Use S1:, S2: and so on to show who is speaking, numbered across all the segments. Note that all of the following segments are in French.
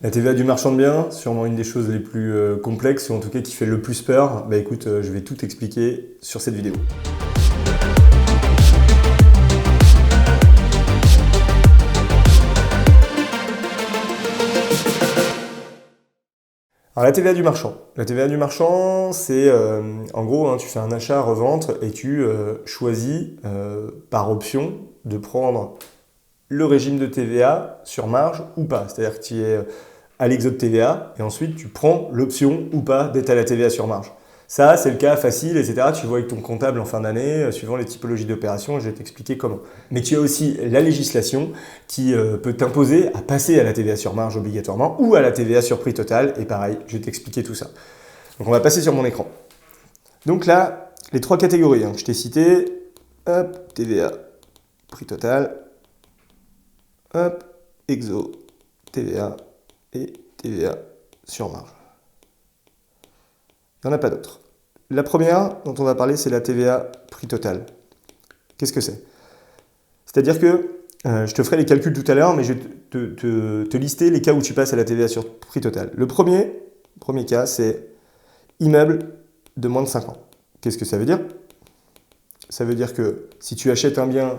S1: La TVA du marchand de biens, sûrement une des choses les plus complexes, ou en tout cas qui fait le plus peur. Bah écoute, je vais tout expliquer sur cette vidéo. Alors la TVA du marchand. La TVA du marchand, c'est en gros, tu fais un achat-revente et tu choisis par option de prendre le régime de TVA sur marge ou pas. C'est-à-dire que tu es à l'exode TVA et ensuite tu prends l'option ou pas d'être à la TVA sur marge. Ça, c'est le cas facile, etc. Tu vois avec ton comptable en fin d'année, suivant les typologies d'opérations, je vais t'expliquer comment. Mais tu as aussi la législation qui peut t'imposer à passer à la TVA sur marge obligatoirement ou à la TVA sur prix total. Et pareil, je vais t'expliquer tout ça. Donc on va passer sur mon écran. Donc là, les trois catégories que je t'ai citées, hop, TVA, prix total, hop, exo, TVA et TVA sur marge. Il n'y en a pas d'autres. La première dont on va parler, c'est la TVA prix total. Qu'est-ce que c'est? C'est-à-dire que, je te ferai les calculs tout à l'heure, mais je vais te lister les cas où tu passes à la TVA sur prix total. Le premier cas, c'est immeuble de moins de 5 ans. Qu'est-ce que ça veut dire? Ça veut dire que si tu achètes un bien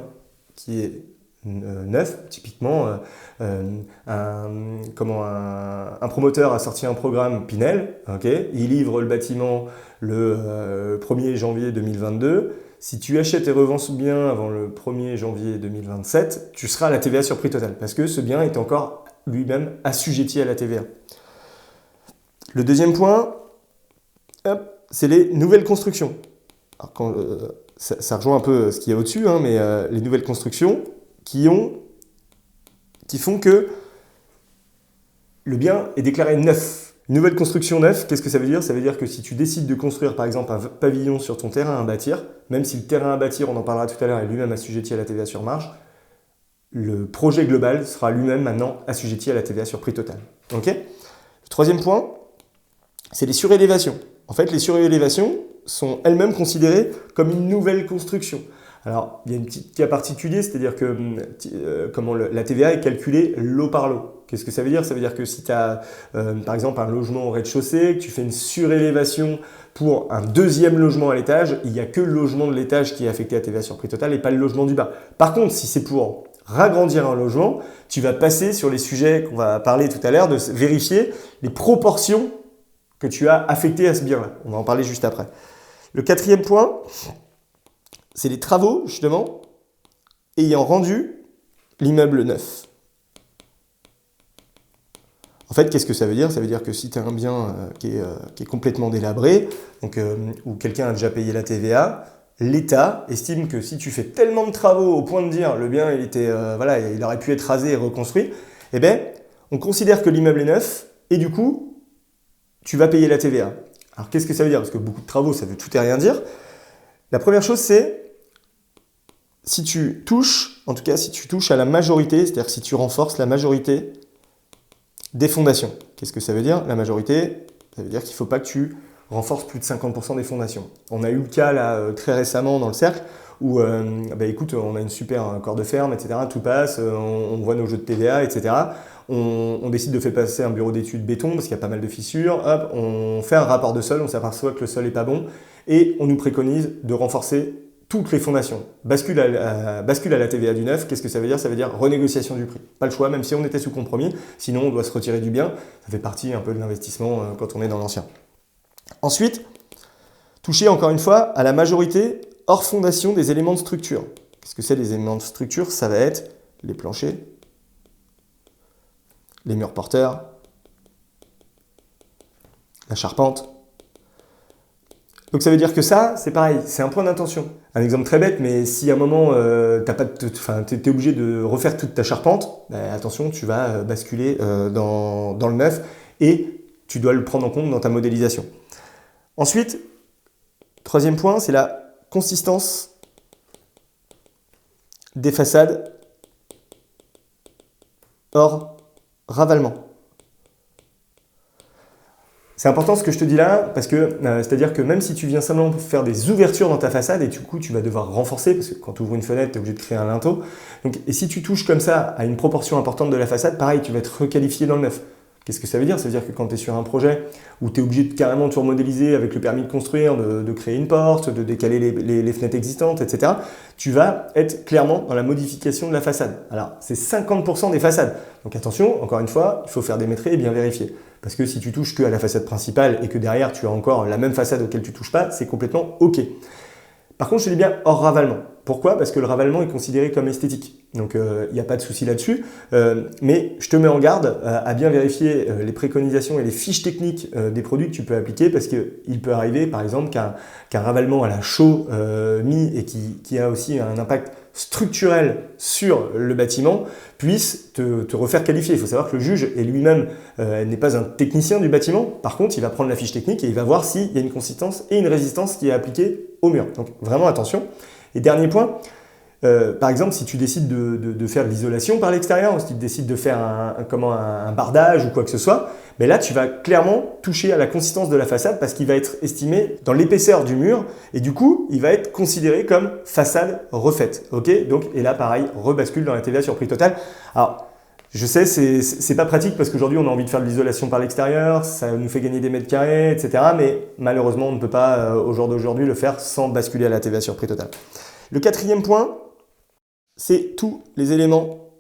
S1: qui est neuf, typiquement, un promoteur a sorti un programme Pinel, okay, il livre le bâtiment le 1er janvier 2022. Si tu achètes et revends ce bien avant le 1er janvier 2027, tu seras à la TVA sur prix total, parce que ce bien est encore lui-même assujetti à la TVA. Le deuxième point, c'est les nouvelles constructions. Alors ça rejoint un peu ce qu'il y a au-dessus, mais les nouvelles constructions qui font que le bien est déclaré neuf. Une nouvelle construction neuve, qu'est-ce que ça veut dire? Ça veut dire que si tu décides de construire par exemple un pavillon sur ton terrain à bâtir, même si le terrain à bâtir, on en parlera tout à l'heure, est lui-même assujetti à la TVA sur marge, le projet global sera lui-même maintenant assujetti à la TVA sur prix total. Okay? Le troisième point, c'est les surélévations. En fait, les surélévations sont elles-mêmes considérées comme une nouvelle construction. Alors, il y a un petit cas particulier, c'est-à-dire que la TVA est calculée lot par lot. Qu'est-ce que ça veut dire? Ça veut dire que si tu as, par exemple, un logement au rez-de-chaussée, que tu fais une surélévation pour un deuxième logement à l'étage, il n'y a que le logement de l'étage qui est affecté à TVA sur prix total et pas le logement du bas. Par contre, si c'est pour ragrandir un logement, tu vas passer sur les sujets qu'on va parler tout à l'heure, de vérifier les proportions que tu as affectées à ce bien-là. On va en parler juste après. Le quatrième point, c'est les travaux, justement, ayant rendu l'immeuble neuf. En fait, qu'est-ce que ça veut dire? Ça veut dire que si tu as un bien qui est complètement délabré, donc, où quelqu'un a déjà payé la TVA, l'État estime que si tu fais tellement de travaux au point de dire le bien il aurait pu être rasé et reconstruit, eh bien, on considère que l'immeuble est neuf et du coup, tu vas payer la TVA. Alors, qu'est-ce que ça veut dire? Parce que beaucoup de travaux, ça veut tout et rien dire. La première chose, c'est si tu touches à la majorité, c'est-à-dire si tu renforces la majorité des fondations. Qu'est-ce que ça veut dire? La majorité, ça veut dire qu'il ne faut pas que tu renforces plus de 50% des fondations. On a eu le cas là très récemment dans le cercle où écoute, on a une super corps de ferme, etc. Tout passe, on voit nos jeux de TVA, etc. On décide de faire passer un bureau d'études béton parce qu'il y a pas mal de fissures. Hop, on fait un rapport de sol, on s'aperçoit que le sol n'est pas bon et on nous préconise de renforcer toutes les fondations. Bascule à la TVA du neuf, qu'est-ce que ça veut dire? Ça veut dire renégociation du prix. Pas le choix, même si on était sous compromis, sinon on doit se retirer du bien. Ça fait partie un peu de l'investissement quand on est dans l'ancien. Ensuite, toucher encore une fois à la majorité hors fondation des éléments de structure. Qu'est-ce que c'est les éléments de structure? Ça va être les planchers, les murs porteurs, la charpente. Donc ça veut dire que ça, c'est pareil, c'est un point d'intention. Un exemple très bête, mais si à un moment, tu es obligé de refaire toute ta charpente, attention, tu vas basculer dans le neuf et tu dois le prendre en compte dans ta modélisation. Ensuite, troisième point, c'est la consistance des façades hors ravalement. C'est important ce que je te dis là, parce que c'est-à-dire que même si tu viens simplement faire des ouvertures dans ta façade, et du coup tu vas devoir renforcer, parce que quand tu ouvres une fenêtre, tu es obligé de créer un linteau. Donc, et si tu touches comme ça à une proportion importante de la façade, pareil, tu vas être requalifié dans le neuf. Qu'est-ce que ça veut dire? Ça veut dire que quand tu es sur un projet où tu es obligé de carrément tout remodéliser avec le permis de construire, de créer une porte, de décaler les fenêtres existantes, etc., tu vas être clairement dans la modification de la façade. Alors, c'est 50% des façades. Donc attention, encore une fois, il faut faire des métrés et bien vérifier. Parce que si tu touches que à la façade principale et que derrière tu as encore la même façade auquel tu touches pas, c'est complètement OK. Par contre, je te dis bien hors ravalement. Pourquoi? Parce que le ravalement est considéré comme esthétique. Donc, il n'y a pas de souci là-dessus. Mais je te mets en garde à bien vérifier les préconisations et les fiches techniques des produits que tu peux appliquer parce qu'il peut arriver, par exemple, qu'un ravalement à la chaux mis et qui a aussi un impact structurel sur le bâtiment puisse te refaire qualifier. Il faut savoir que le juge est lui-même n'est pas un technicien du bâtiment. Par contre, il va prendre la fiche technique et il va voir s'il y a une consistance et une résistance qui est appliquée au mur. Donc, vraiment attention. Et dernier point, par exemple, si tu décides de faire de l'isolation par l'extérieur, ou si tu décides de faire un bardage ou quoi que ce soit, mais là, tu vas clairement toucher à la consistance de la façade parce qu'il va être estimé dans l'épaisseur du mur et du coup, il va être considéré comme façade refaite. Ok? Donc, et là, pareil, rebascule dans la TVA sur prix total. Alors, je sais, c'est pas pratique parce qu'aujourd'hui, on a envie de faire de l'isolation par l'extérieur, ça nous fait gagner des mètres carrés, etc. Mais malheureusement, on ne peut pas, au jour d'aujourd'hui, le faire sans basculer à la TVA sur prix total. Le quatrième point, c'est tous les éléments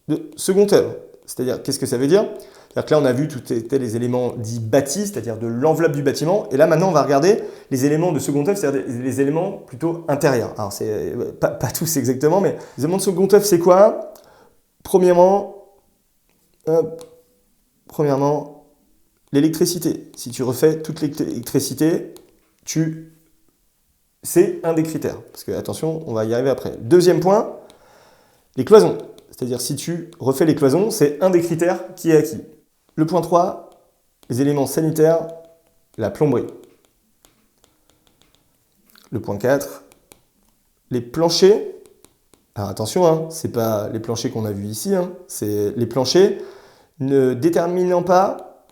S1: de seconde œuvre. C'est-à-dire, qu'est-ce que ça veut dire? C'est-à-dire que là, on a vu tous les éléments dits bâtis, c'est-à-dire de l'enveloppe du bâtiment. Et là, maintenant, on va regarder les éléments de seconde œuvre, c'est-à-dire les éléments plutôt intérieurs. Alors, c'est pas tous exactement, mais les éléments de seconde œuvre, c'est quoi? Premièrement, l'électricité. Si tu refais toute l'électricité, c'est un des critères. Parce que, attention, on va y arriver après. Deuxième point, les cloisons. C'est-à-dire, si tu refais les cloisons, c'est un des critères qui est acquis. Le point 3, les éléments sanitaires, la plomberie. Le point 4, les planchers. Alors attention, hein, ce n'est pas les planchers qu'on a vus ici, hein, c'est les planchers ne déterminant pas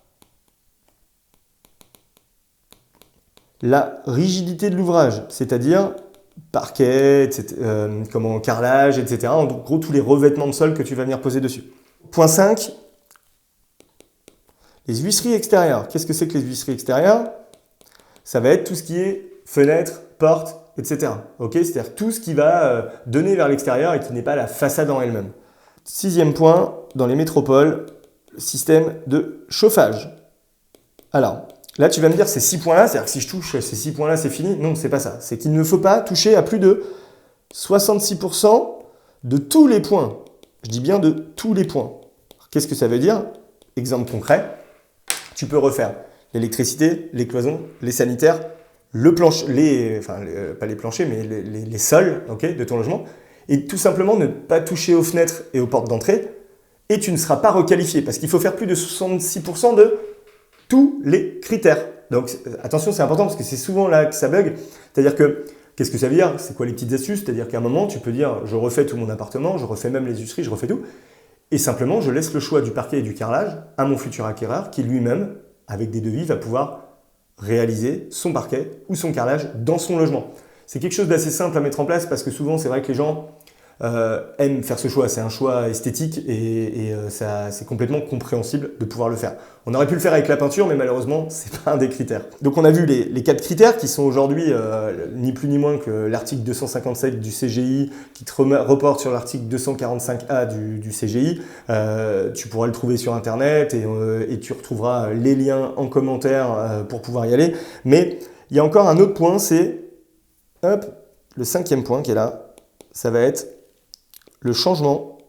S1: la rigidité de l'ouvrage, c'est-à-dire parquet, etc., carrelage, etc. En gros, tous les revêtements de sol que tu vas venir poser dessus. Point 5, les huisseries extérieures. Qu'est-ce que c'est que les huisseries extérieures? Ça va être tout ce qui est fenêtres, portes, etc. Okay, c'est-à-dire tout ce qui va donner vers l'extérieur et qui n'est pas la façade en elle-même. Sixième point, dans les métropoles, le système de chauffage. Alors, là, tu vas me dire ces 6 points-là, c'est-à-dire que si je touche ces 6 points-là, c'est fini. Non, c'est pas ça. C'est qu'il ne faut pas toucher à plus de 66% de tous les points. Je dis bien de tous les points. Qu'est-ce que ça veut dire? Exemple concret, tu peux refaire l'électricité, les cloisons, les sanitaires, le plancher, pas les planchers, mais les sols, okay, de ton logement, et tout simplement ne pas toucher aux fenêtres et aux portes d'entrée, et tu ne seras pas requalifié, parce qu'il faut faire plus de 66% de tous les critères. Donc attention, c'est important, parce que c'est souvent là que ça bug. C'est-à-dire que, qu'est-ce que ça veut dire? C'est quoi les petites astuces? C'est-à-dire qu'à un moment, tu peux dire, je refais tout mon appartement, je refais même les huisseries, je refais tout, et simplement, je laisse le choix du parquet et du carrelage à mon futur acquéreur, qui lui-même, avec des devis, va pouvoir réaliser son parquet ou son carrelage dans son logement. C'est quelque chose d'assez simple à mettre en place parce que souvent, c'est vrai que les gens aiment faire ce choix. C'est un choix esthétique et c'est complètement compréhensible de pouvoir le faire. On aurait pu le faire avec la peinture, mais malheureusement, ce n'est pas un des critères. Donc, on a vu les 4 critères qui sont aujourd'hui ni plus ni moins que l'article 257 du CGI qui te reporte sur l'article 245A du CGI. Tu pourras le trouver sur Internet et tu retrouveras les liens en commentaire pour pouvoir y aller. Mais il y a encore un autre point, c'est le 5e point qui est là. Ça va être le changement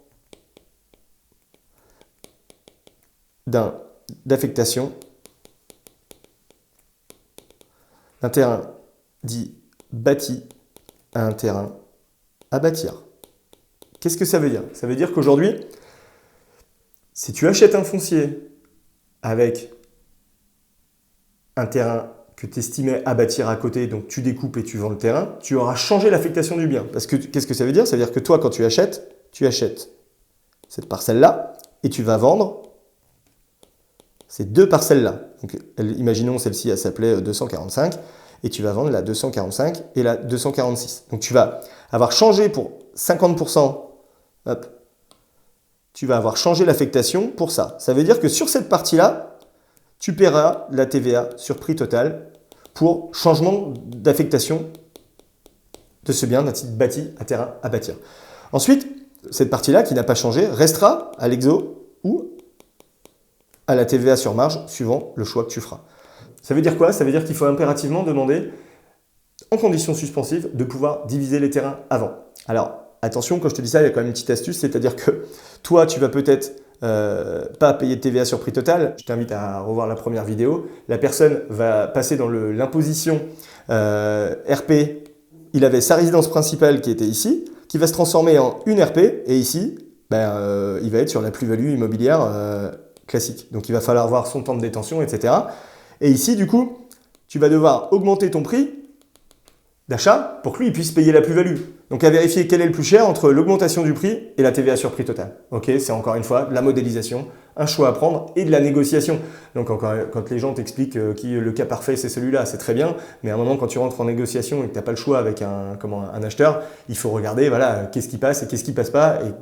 S1: d'affectation d'un terrain dit bâti à un terrain à bâtir. Qu'est-ce que ça veut dire? Ça veut dire qu'aujourd'hui, si tu achètes un foncier avec un terrain que tu estimais à bâtir à côté, donc tu découpes et tu vends le terrain, tu auras changé l'affectation du bien. Parce que qu'est-ce que ça veut dire? Ça veut dire que toi, quand tu achètes cette parcelle-là et tu vas vendre ces 2 parcelles-là. Donc, imaginons celle-ci, elle s'appelait 245 et tu vas vendre la 245 et la 246. Donc tu vas avoir changé pour 50% tu vas avoir changé l'affectation pour ça. Ça veut dire que sur cette partie-là, tu paieras la TVA sur prix total pour changement d'affectation de ce bien d'un titre bâti à terrain à bâtir. Ensuite, cette partie-là qui n'a pas changé restera à l'exo ou à la TVA sur marge suivant le choix que tu feras. Ça veut dire quoi? Ça veut dire qu'il faut impérativement demander, en conditions suspensives, de pouvoir diviser les terrains avant. Alors, attention, quand je te dis ça, il y a quand même une petite astuce, c'est-à-dire que toi, tu vas peut-être pas payer de TVA sur prix total. Je t'invite à revoir la première vidéo. La personne va passer dans l'imposition RP. Il avait sa résidence principale qui était ici, qui va se transformer en une RP, et ici, il va être sur la plus-value immobilière classique. Donc, il va falloir voir son temps de détention, etc. Et ici, du coup, tu vas devoir augmenter ton prix d'achat pour que lui il puisse payer la plus-value. Donc à vérifier quel est le plus cher entre l'augmentation du prix et la TVA sur prix total. Ok, c'est encore une fois de la modélisation, un choix à prendre et de la négociation. Donc quand les gens t'expliquent que le cas parfait c'est celui-là, c'est très bien, mais à un moment quand tu rentres en négociation et que tu n'as pas le choix avec un acheteur, il faut regarder voilà, qu'est-ce qui passe et qu'est-ce qui passe pas, et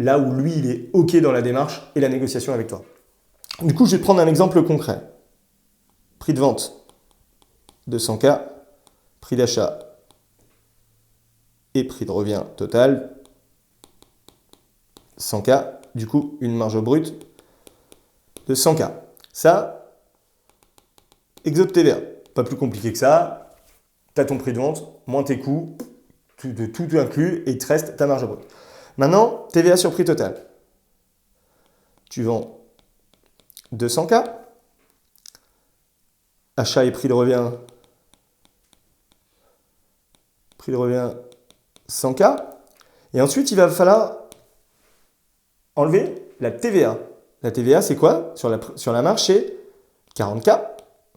S1: là où lui il est ok dans la démarche et la négociation avec toi. Du coup je vais te prendre un exemple concret. Prix de vente 200K, prix d'achat et prix de revient total 100K, du coup une marge brute de 100K. Ça, exo de TVA, pas plus compliqué que ça, tu as ton prix de vente, moins tes coûts, tout inclus, et il te reste ta marge brute. Maintenant, TVA sur prix total. Tu vends 200K, achat et prix de revient 100K. Et ensuite, il va falloir enlever la TVA. La TVA, c'est quoi? Sur la marge, c'est 40K,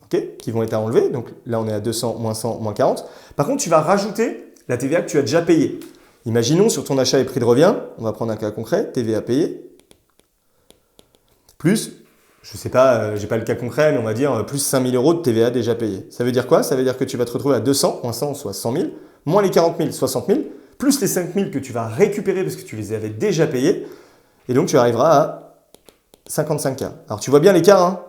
S1: okay, qui vont être à enlever. Donc là, on est à 200, moins 100, moins 40. Par contre, tu vas rajouter la TVA que tu as déjà payée. Imaginons sur ton achat et prix de revient, on va prendre un cas concret, TVA payée, plus, je ne sais pas, j'ai pas le cas concret, mais on va dire plus 5 000 € de TVA déjà payée. Ça veut dire quoi? Ça veut dire que tu vas te retrouver à 200, moins 100, soit 100 000, moins les 40 000, 60 000, plus les 5 000 que tu vas récupérer parce que tu les avais déjà payés. Et donc, tu arriveras à 55K. Alors, tu vois bien l'écart, hein?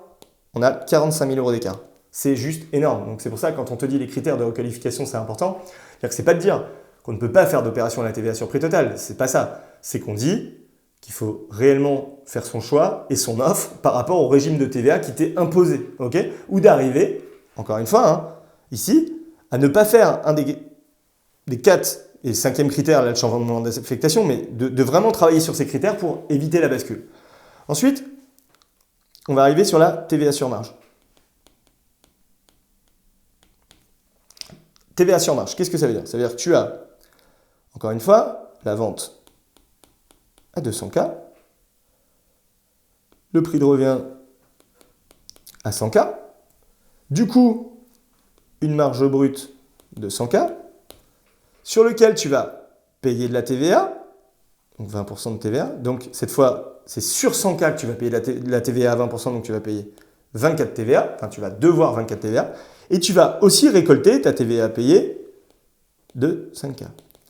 S1: On a 45 000 € d'écart. C'est juste énorme. Donc, c'est pour ça que quand on te dit les critères de requalification, c'est important. C'est-à-dire que c'est pas de dire qu'on ne peut pas faire d'opération à la TVA sur prix total. C'est pas ça. C'est qu'on dit qu'il faut réellement faire son choix et son offre par rapport au régime de TVA qui t'est imposé. Okay, ou d'arriver, encore une fois, hein, ici, à ne pas faire un des 4 et le 5e critère, là, le changement d'affectation, mais de vraiment travailler sur ces critères pour éviter la bascule. Ensuite, on va arriver sur la TVA sur marge. TVA sur marge, qu'est-ce que ça veut dire? Ça veut dire que tu as, encore une fois, la vente à 200K, le prix de revient à 100K, du coup, une marge brute de 100K, sur lequel tu vas payer de la TVA, donc 20% de TVA. Donc cette fois, c'est sur 100K que tu vas payer de la TVA à 20%, donc tu vas payer 24 TVA, enfin tu vas devoir 24 TVA, et tu vas aussi récolter ta TVA payée de 5K.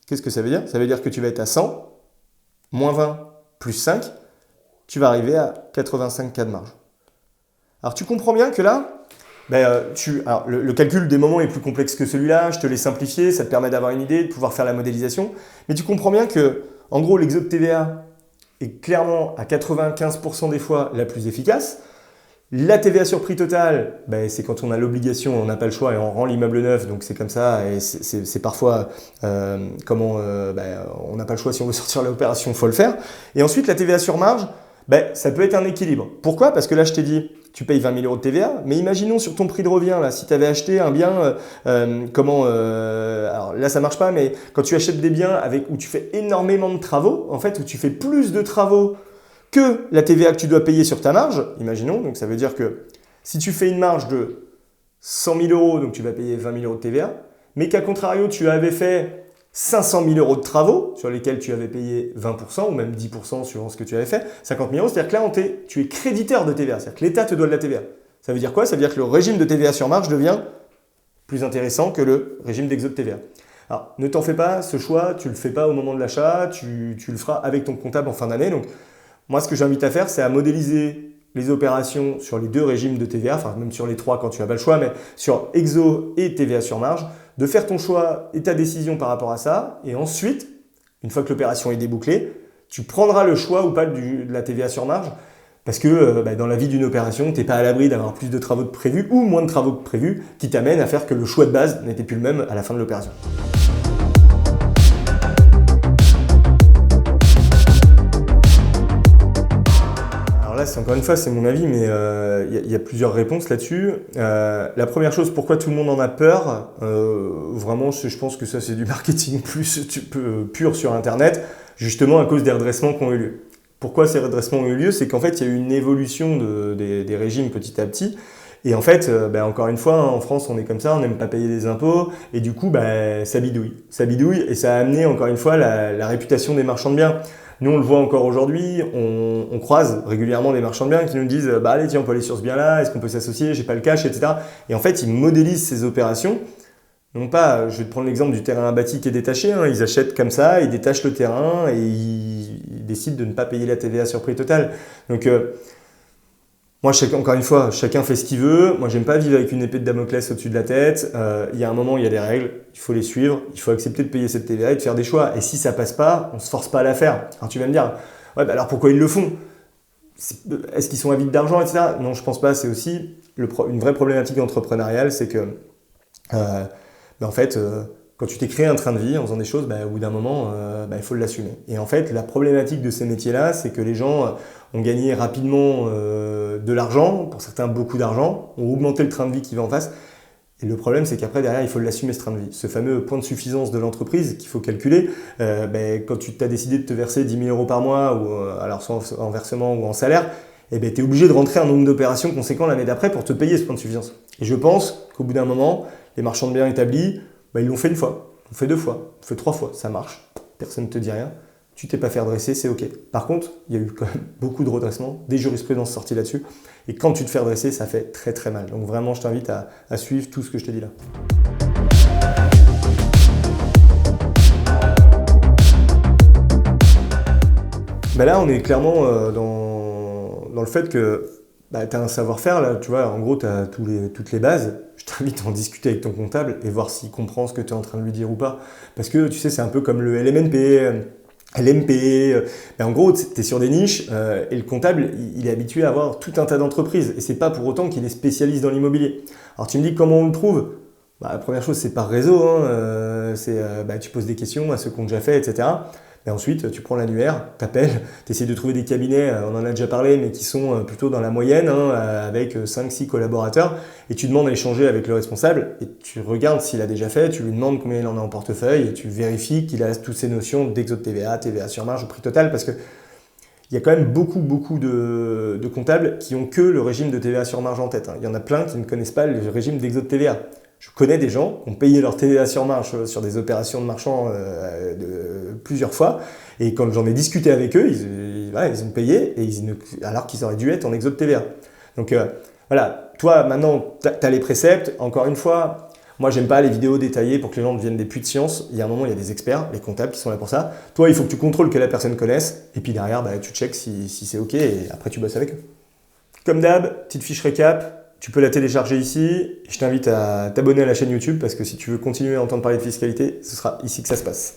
S1: Qu'est-ce que ça veut dire? Ça veut dire que tu vas être à 100, moins 20, plus 5, tu vas arriver à 85K de marge. Alors tu comprends bien que là, alors, le calcul des moments est plus complexe que celui-là, je te l'ai simplifié, ça te permet d'avoir une idée, de pouvoir faire la modélisation. Mais tu comprends bien que, en gros, l'exo de TVA est clairement à 95% des fois la plus efficace. La TVA sur prix total, c'est quand on a l'obligation, on n'a pas le choix et on rend l'immeuble neuf, donc c'est comme ça. Et c'est parfois on n'a pas le choix si on veut sortir l'opération, il faut le faire. Et ensuite, la TVA sur marge, ça peut être un équilibre. Pourquoi? Parce que là, je t'ai dit, tu payes 20 000 € de TVA, mais imaginons sur ton prix de revient, là, si tu avais acheté un bien, alors là, ça marche pas, mais quand tu achètes des biens où tu fais énormément de travaux, en fait, où tu fais plus de travaux que la TVA que tu dois payer sur ta marge, imaginons, donc ça veut dire que si tu fais une marge de 100 000 €, donc tu vas payer 20 000 € de TVA, mais qu'à contrario, tu avais fait 500 000 € de travaux sur lesquels tu avais payé 20% ou même 10% suivant ce que tu avais fait, 50 000 €, c'est-à-dire que là, tu es créditeur de TVA, c'est-à-dire que l'État te doit de la TVA. Ça veut dire quoi? Ça veut dire que le régime de TVA sur marge devient plus intéressant que le régime d'exo de TVA. Alors, ne t'en fais pas, ce choix, tu ne le fais pas au moment de l'achat, tu le feras avec ton comptable en fin d'année. Donc, Moi, ce que j'invite à faire, c'est à modéliser les opérations sur les deux régimes de TVA, enfin même sur les trois quand tu n'as pas le choix, mais sur exo et TVA sur marge, de faire ton choix et ta décision par rapport à ça, et ensuite, une fois que l'opération est débouclée, tu prendras le choix ou pas de la TVA sur marge, parce que dans la vie d'une opération, tu n'es pas à l'abri d'avoir plus de travaux que prévu ou moins de travaux que prévu, qui t'amènent à faire que le choix de base n'était plus le même à la fin de l'opération. Là, encore une fois, c'est mon avis, mais y a plusieurs réponses là-dessus. La première chose, pourquoi tout le monde en a peur? Vraiment, je pense que ça, c'est du marketing pur sur Internet, justement à cause des redressements qui ont eu lieu. Pourquoi ces redressements ont eu lieu? C'est qu'en fait, il y a eu une évolution des régimes petit à petit. Et en fait, encore une fois, en France, on est comme ça, on n'aime pas payer des impôts, et du coup, ça bidouille. Ça bidouille, et ça a amené, encore une fois, la réputation des marchands de biens. Nous, on le voit encore aujourd'hui, on croise régulièrement des marchands de biens qui nous disent « allez, tiens, on peut aller sur ce bien-là, est-ce qu'on peut s'associer, j'ai pas le cash, etc. » Et en fait, ils modélisent ces opérations. Non pas, je vais te prendre l'exemple du terrain bâti qui est détaché, hein, ils achètent comme ça, ils détachent le terrain et ils décident de ne pas payer la TVA sur prix total. Donc, moi, encore une fois, chacun fait ce qu'il veut. Moi, j'aime pas vivre avec une épée de Damoclès au-dessus de la tête. Il y a un moment, il y a des règles, il faut les suivre, il faut accepter de payer cette TVA et de faire des choix. Et si ça passe pas, on se force pas à la faire. Alors tu vas me dire, ouais, alors pourquoi ils le font? Est-ce qu'ils sont avides d'argent, etc. Non, je pense pas. C'est aussi une vraie problématique entrepreneuriale, c'est que, en fait, quand tu t'es créé un train de vie en faisant des choses, au bout d'un moment, il faut l'assumer. Et en fait, la problématique de ces métiers-là, c'est que les gens ont gagné rapidement de l'argent, pour certains beaucoup d'argent, ont augmenté le train de vie qui va en face. Et le problème, c'est qu'après, derrière, il faut l'assumer ce train de vie. Ce fameux point de suffisance de l'entreprise qu'il faut calculer, quand tu t'as décidé de te verser 10 000 euros par mois, ou alors soit en versement ou en salaire, tu es obligé de rentrer un nombre d'opérations conséquent l'année d'après pour te payer ce point de suffisance. Et je pense qu'au bout d'un moment, les marchands de biens établis, ils l'ont fait une fois, ils l'ont fait 2 fois, ils l'ont fait 3 fois, ça marche, personne ne te dit rien. Tu t'es pas fait redresser, c'est OK. Par contre, il y a eu quand même beaucoup de redressements, des jurisprudences sorties là-dessus. Et quand tu te fais redresser, ça fait très très mal. Donc vraiment, je t'invite à suivre tout ce que je te dis là. Là, on est clairement dans le fait que tu as un savoir-faire, là, tu vois, en gros, tu as toutes les bases. Je t'invite à en discuter avec ton comptable et voir s'il comprend ce que tu es en train de lui dire ou pas. Parce que, tu sais, c'est un peu comme le LMNP, LMP, en gros, tu es sur des niches et le comptable, il est habitué à avoir tout un tas d'entreprises. Et c'est pas pour autant qu'il est spécialiste dans l'immobilier. Alors, tu me dis comment on le trouve? La première chose, c'est par réseau. Hein, tu poses des questions à ceux qui ont déjà fait, etc. Et ensuite, tu prends l'annuaire, t'appelles, tu essaies de trouver des cabinets, on en a déjà parlé, mais qui sont plutôt dans la moyenne, hein, avec 5-6 collaborateurs, et tu demandes à échanger avec le responsable, et tu regardes s'il a déjà fait, tu lui demandes combien il en a en portefeuille, et tu vérifies qu'il a toutes ces notions d'exo de TVA, TVA sur marge, au prix total, parce que il y a quand même beaucoup de comptables qui ont que le régime de TVA sur marge en tête. Hein. Il y en a plein qui ne connaissent pas le régime d'exo de TVA. Je connais des gens qui ont payé leur TVA sur marge sur des opérations de marchand plusieurs fois. Et quand j'en ai discuté avec eux, ils ont payé alors qu'ils auraient dû être en exo de TVA. Donc voilà, toi maintenant, tu as les préceptes. Encore une fois, moi j'aime pas les vidéos détaillées pour que les gens deviennent des puits de science. Il y a un moment, il y a des experts, les comptables qui sont là pour ça. Toi, il faut que tu contrôles que la personne connaisse. Et puis derrière, tu checks si c'est OK et après tu bosses avec eux. Comme d'hab, petite fiche récap. Tu peux la télécharger ici. Je t'invite à t'abonner à la chaîne YouTube parce que si tu veux continuer à entendre parler de fiscalité, ce sera ici que ça se passe.